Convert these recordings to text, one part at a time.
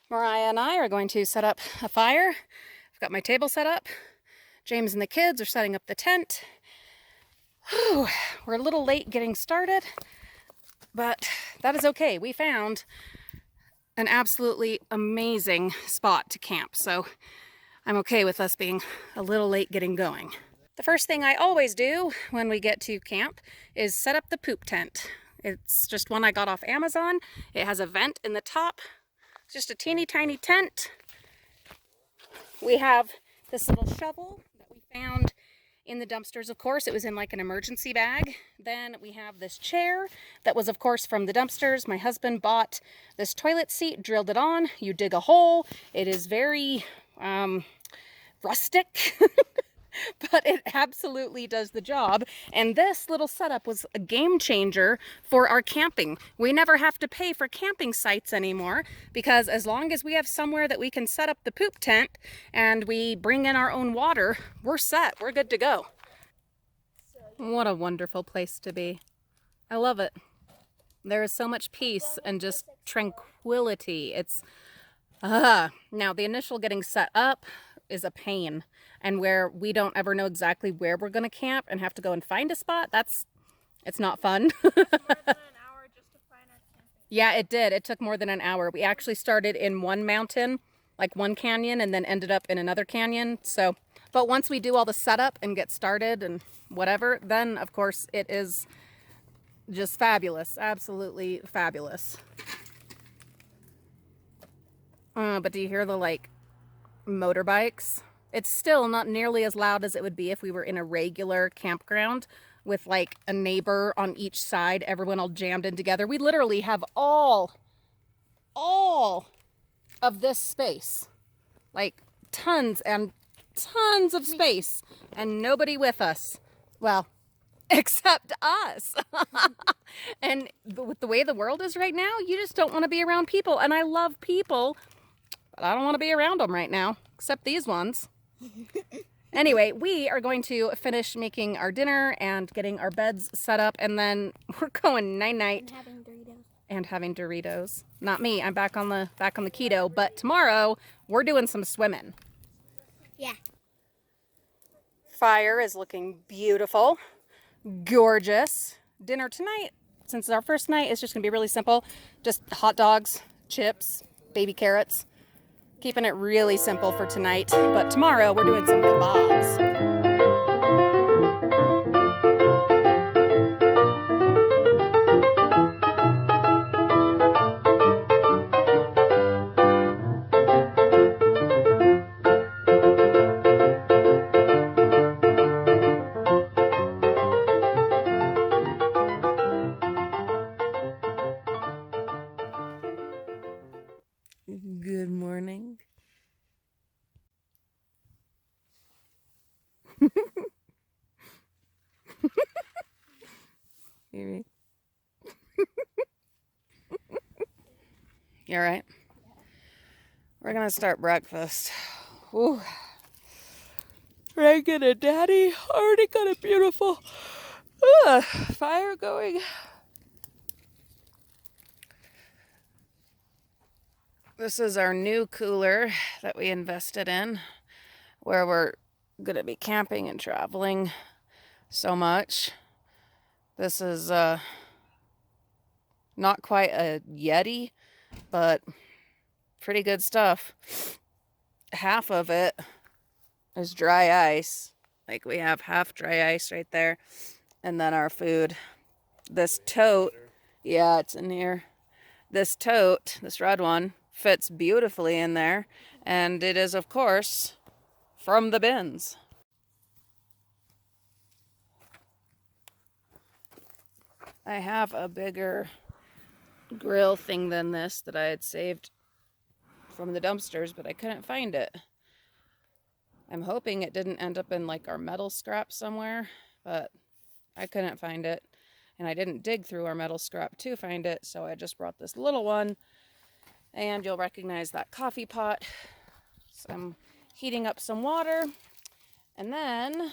Mariah and I are going to set up a fire. I've got my table set up. James and the kids are setting up the tent. Whew, we're a little late getting started, but that is okay. We found an absolutely amazing spot to camp, so I'm okay with us being a little late getting going. The first thing I always do when we get to camp is set up the poop tent. It's just one I got off Amazon. It has a vent in the top. It's just a teeny tiny tent. We have this little shovel that we found in the dumpsters, of course. It was in like an emergency bag. Then we have this chair that was, of course, from the dumpsters. My husband bought this toilet seat, drilled it on. You dig a hole. It is very rustic. But it absolutely does the job. And this little setup was a game changer for our camping. We never have to pay for camping sites anymore, because as long as we have somewhere that we can set up the poop tent and we bring in our own water, we're set. We're good to go. What a wonderful place to be. I love it. There is so much peace and just tranquility. Now the initial getting set up is a pain, and where we don't ever know exactly where we're going to camp and have to go and find a spot, it's not fun. More than an hour just to find our camping. Yeah, it did. It took more than an hour. We actually started in one mountain, like one canyon, and then ended up in another canyon. So, but once we do all the setup and get started and whatever, then of course it is just fabulous. Absolutely fabulous. But do you hear the like motorbikes? It's still not nearly as loud as it would be if we were in a regular campground with like a neighbor on each side, everyone all jammed in together. We literally have all of this space, like tons and tons of space, and nobody with us. Well, except us. And with the way the world is right now, you just don't want to be around people. And I love people, but I don't want to be around them right now, except these ones. Anyway, we are going to finish making our dinner and getting our beds set up, and then we're going night-night. And having Doritos. Not me. I'm back on the keto, but tomorrow we're doing some swimming. Yeah. Fire is looking beautiful. Gorgeous. Dinner tonight, since it's our first night, is just going to be really simple. Just hot dogs, chips, baby carrots. Keeping it really simple for tonight, but tomorrow we're doing some kebabs. Good morning. Maybe. You all right? We're gonna start breakfast. Ooh. Reagan and Daddy already got a beautiful fire going. This is our new cooler that we invested in, where we're gonna be camping and traveling so much. This is not quite a Yeti, but pretty good stuff. Half of it is dry ice. Like we have half dry ice right there. And then our food. This tote, yeah, it's in here. This tote, this red one, fits beautifully in there. And it is, of course, from the bins. I have a bigger grill thing than this that I had saved from the dumpsters, but I couldn't find it. I'm hoping it didn't end up in like our metal scrap somewhere, but I couldn't find it. And I didn't dig through our metal scrap to find it, so I just brought this little one. And you'll recognize that coffee pot. So I'm heating up some water. And then,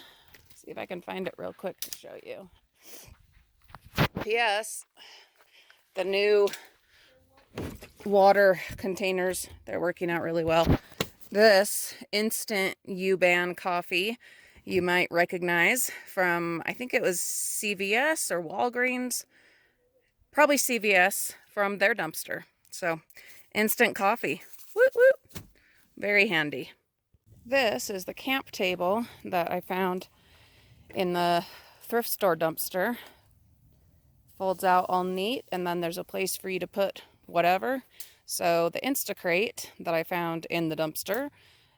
see if I can find it real quick to show you. P.S. The new water containers. They're working out really well. This instant U-Ban coffee you might recognize from, I think it was CVS or Walgreens, probably CVS, from their dumpster. So instant coffee, woot woot, very handy. This is the camp table that I found in the thrift store dumpster. Folds out all neat, and then there's a place for you to put whatever. So the Instacrate that I found in the dumpster,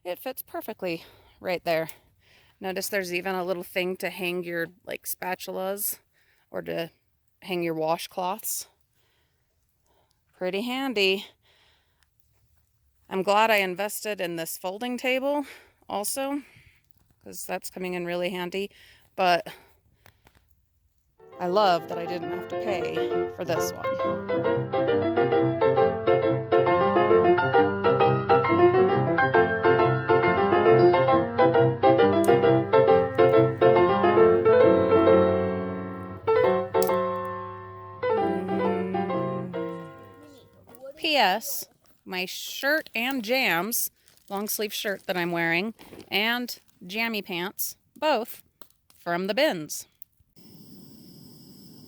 it fits perfectly right there. Notice there's even a little thing to hang your like spatulas or to hang your washcloths. Pretty handy. I'm glad I invested in this folding table also, because that's coming in really handy. But I love that I didn't have to pay for this one. P.S. My shirt and jams, long sleeve shirt that I'm wearing, and jammy pants, both from the bins.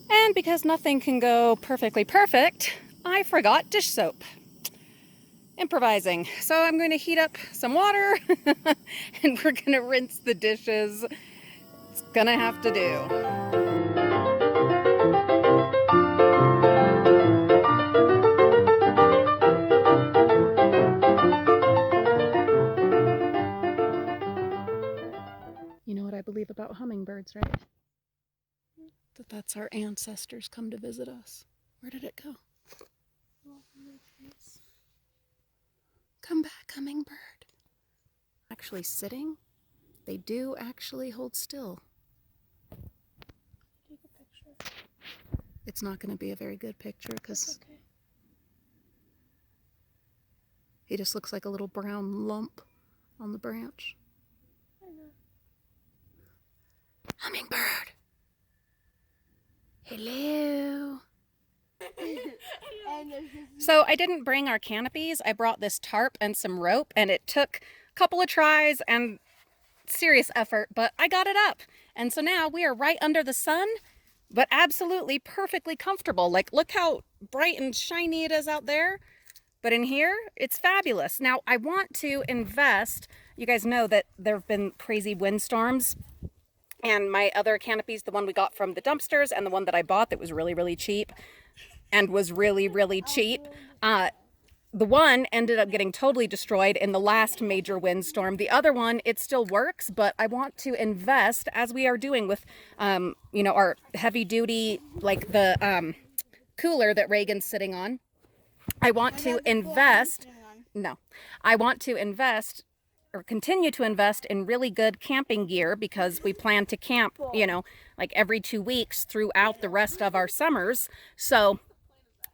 And because nothing can go perfectly perfect, I forgot dish soap. Improvising. So I'm going to heat up some water and we're going to rinse the dishes. It's gonna have to do. You know what I believe about hummingbirds, right? That's our ancestors come to visit us. Where did it go? Come back, hummingbird. Actually sitting, they do actually hold still. Take a picture. It's not going to be a very good picture because Okay. he just looks like a little brown lump on the branch. I know. Hummingbird. Hello. So I didn't bring our canopies. I brought this tarp and some rope, and it took a couple of tries and serious effort, but I got it up. And so now we are right under the sun, but absolutely perfectly comfortable. Like, look how bright and shiny it is out there. But in here, it's fabulous. Now, I want to invest. You guys know that there have been crazy windstorms. And my other canopies, the one we got from the dumpsters and the one that I bought that was really, really cheap and was really, really cheap. The one ended up getting totally destroyed in the last major windstorm. The other one, it still works, but I want to invest, as we are doing with, you know, our heavy duty, like the cooler that Reagan's sitting on. I want to invest. No, I want to invest or continue to invest in really good camping gear because we plan to camp, you know, like every 2 weeks throughout the rest of our summers. So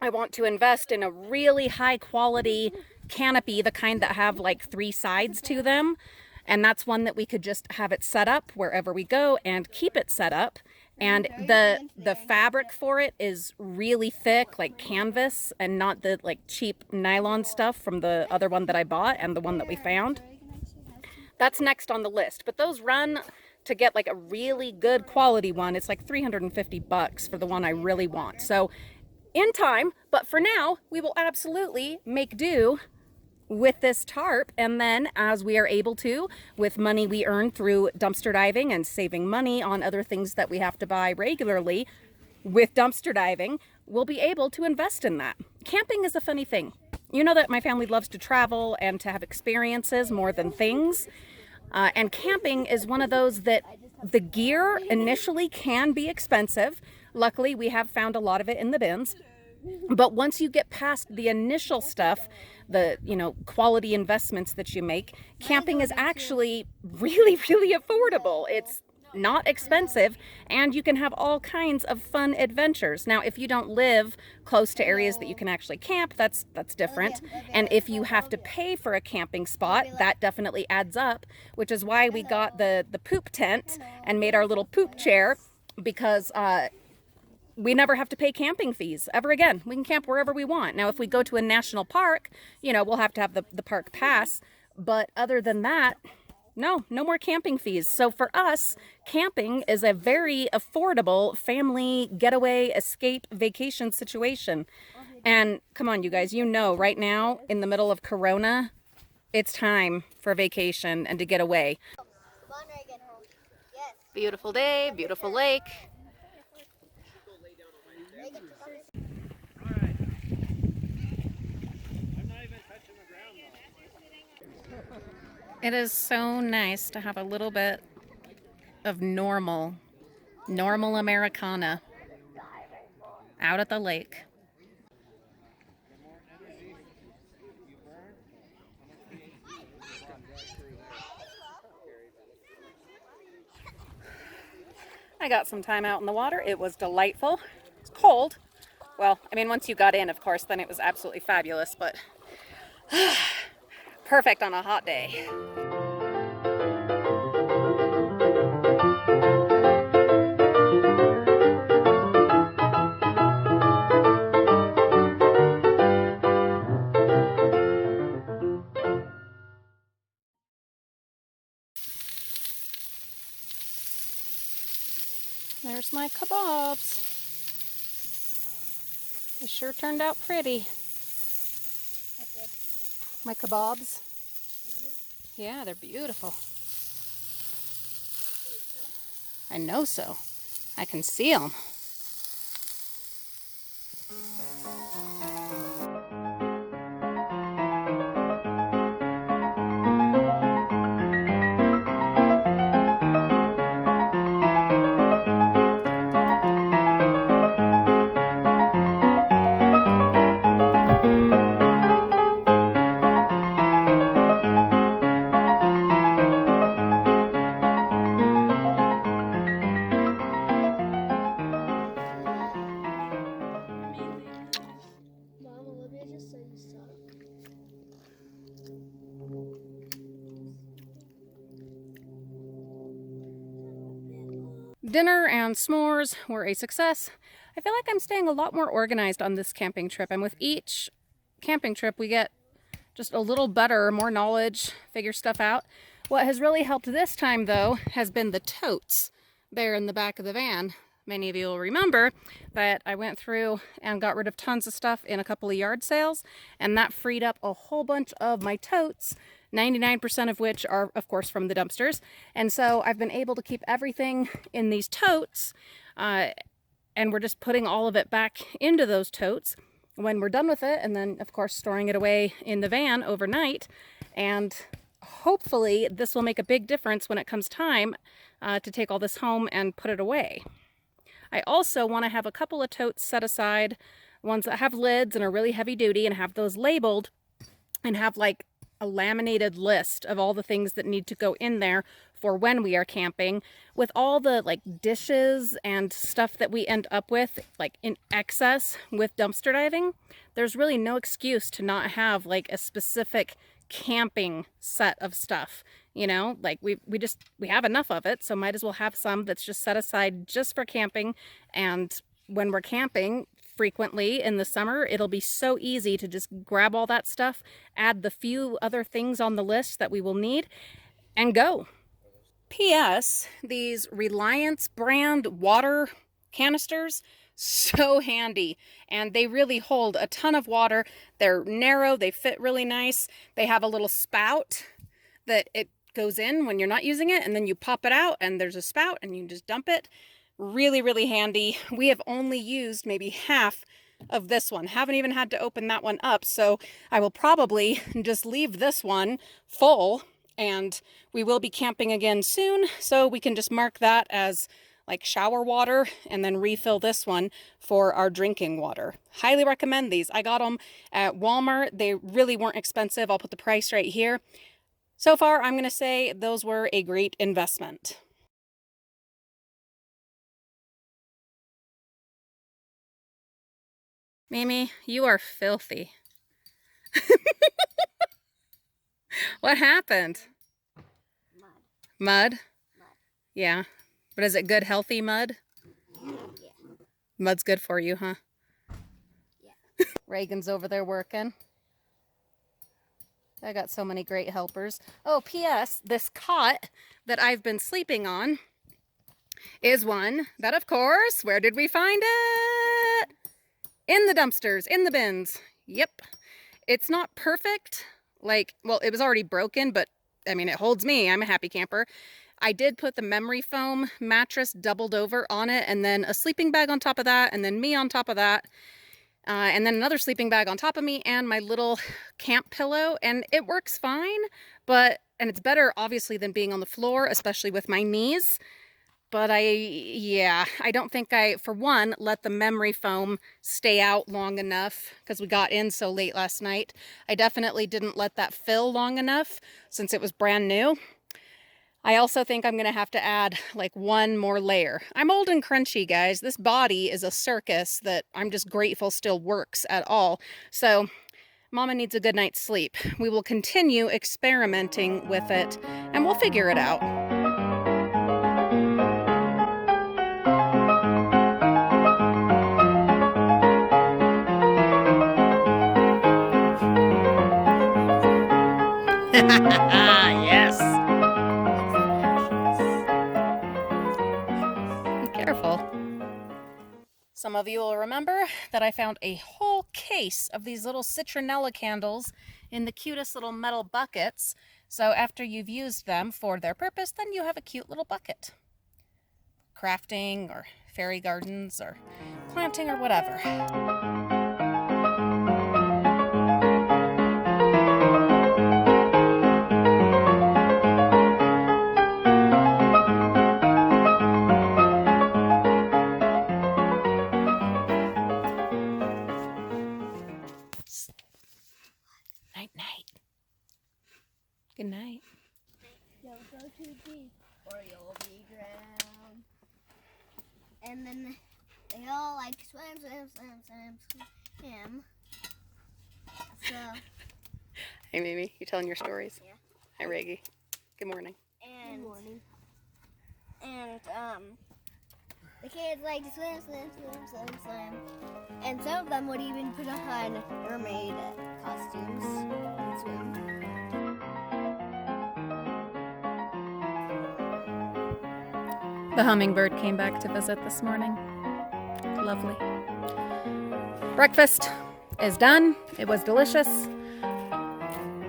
I want to invest in a really high quality canopy, the kind that have like 3 sides to them. And that's one that we could just have it set up wherever we go and keep it set up. And the fabric for it is really thick, like canvas, and not the like cheap nylon stuff from the other one that I bought and the one that we found. That's next on the list, but those run to get like a really good quality one. It's like $350 for the one I really want. So in time, but for now, we will absolutely make do with this tarp. And then as we are able to, with money we earn through dumpster diving and saving money on other things that we have to buy regularly with dumpster diving, we'll be able to invest in that. Camping is a funny thing. You know that my family loves to travel and to have experiences more than things. And camping is one of those that the gear initially can be expensive. Luckily, we have found a lot of it in the bins. But once you get past the initial stuff, the, you know, quality investments that you make, camping is actually really, really affordable. It's not expensive, and you can have all kinds of fun adventures. Now, if you don't live close to areas that you can actually camp, that's different. And if you have to pay for a camping spot, that definitely adds up, which is why we got the poop tent and made our little poop chair, because we never have to pay camping fees ever again. We can camp wherever we want. Now, if we go to a national park, you know, we'll have to have the park pass. But other than that, no more camping fees. So for us, camping is a very affordable family getaway, escape, vacation situation. And come on, you guys, you know, right now in the middle of Corona, it's time for vacation and to get away. Beautiful day, beautiful lake. It is so nice to have a little bit of normal Americana out at the lake. I got some time out in the water. It was delightful. It's cold. Well, I mean, once you got in, of course, then it was absolutely fabulous, but perfect on a hot day. There's my kebabs. They sure turned out pretty. My kebabs. Yeah, they're beautiful. I know so. I can see them. Mom, Olivia just said you suck. Dinner and s'mores were a success. I feel like I'm staying a lot more organized on this camping trip, and with each camping trip we get just a little better, more knowledge, figure stuff out. What has really helped this time, though, has been the totes there in the back of the van. Many of you will remember that I went through and got rid of tons of stuff in a couple of yard sales, and that freed up a whole bunch of my totes, 99% of which are, of course, from the dumpsters. And so I've been able to keep everything in these totes, and we're just putting all of it back into those totes when we're done with it, and then, of course, storing it away in the van overnight. And hopefully this will make a big difference when it comes time to take all this home and put it away. I also want to have a couple of totes set aside, ones that have lids and are really heavy duty, and have those labeled and have like a laminated list of all the things that need to go in there for when we are camping, with all the like dishes and stuff that we end up with like in excess with dumpster diving. There's really no excuse to not have like a specific camping set of stuff, you know, like we have enough of it, so might as well have some that's just set aside just for camping. And when we're camping frequently in the summer, it'll be so easy to just grab all that stuff, add the few other things on the list that we will need, and go. P.S. These Reliance brand water canisters, so handy, and they really hold a ton of water. They're narrow, they fit really nice. They have a little spout that it goes in when you're not using it, and then you pop it out and there's a spout and you just dump it. Really handy. We have only used maybe half of this one. Haven't even had to open that one up, so I will probably just leave this one full, and we will be camping again soon, so we can just mark that as like shower water and then refill this one for our drinking water. Highly recommend these. I got them at Walmart. They really weren't expensive. I'll put the price right here. So far, I'm going to say those were a great investment. Mimi, you are filthy. What happened? Mud. Mud? Mud. Yeah. But is it good, healthy mud? Yeah. Mud's good for you, huh? Yeah. Reagan's over there working. I got so many great helpers. Oh, P.S. This cot that I've been sleeping on is one that, of course, where did we find it? In the dumpsters, in the bins. Yep. It's not perfect. Like, well, it was already broken, but I mean, it holds me. I'm a happy camper. I did put the memory foam mattress doubled over on it, and then a sleeping bag on top of that, and then me on top of that. And then another sleeping bag on top of me and my little camp pillow, and it works fine, and it's better obviously than being on the floor, especially with my knees. But I don't think I, for one, let the memory foam stay out long enough because we got in so late last night. I definitely didn't let that fill long enough since it was brand new. I also think I'm going to have to add like one more layer. I'm old and crunchy, guys. This body is a circus that I'm just grateful still works at all. So Mama needs a good night's sleep. We will continue experimenting with it and we'll figure it out. Yes. Careful. Some of you will remember that I found a whole case of these little citronella candles in the cutest little metal buckets. So after you've used them for their purpose, then you have a cute little bucket. Crafting or fairy gardens or planting or whatever. Night-night. Good night. Don't go too deep or you'll be drowned. And then they all like swim. So. Hey, Mimi, you telling your stories? Yeah. Hi, Reggie. Good morning. And, good morning. And the kids like to swim. And some of them would even put on mermaid costumes and swim. The hummingbird came back to visit this morning. Lovely. Breakfast is done. It was delicious.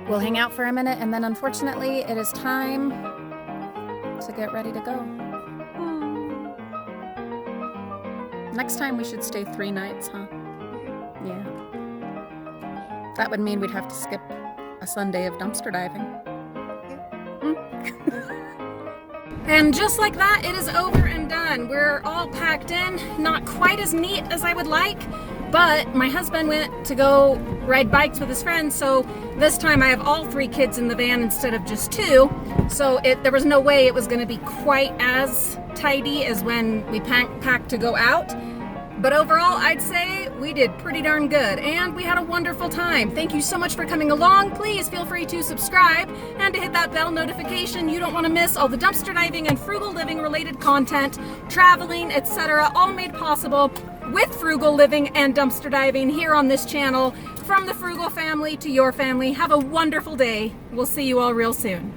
We'll hang out for a minute and then unfortunately it is time to get ready to go. Next time we should stay 3 nights, huh? Yeah. That would mean we'd have to skip a Sunday of dumpster diving. And just like that, it is over and done. We're all packed in. Not quite as neat as I would like, but my husband went to go ride bikes with his friends, so this time I have all 3 kids in the van instead of just 2. So there was no way it was going to be quite as tidy as when we packed to go out. But overall, I'd say we did pretty darn good, and we had a wonderful time. Thank you so much for coming along. Please feel free to subscribe and to hit that bell notification. You don't want to miss all the dumpster diving and frugal living related content, traveling, etc., all made possible with frugal living and dumpster diving here on this channel. From the Frugal family to your family, have a wonderful day. We'll see you all real soon.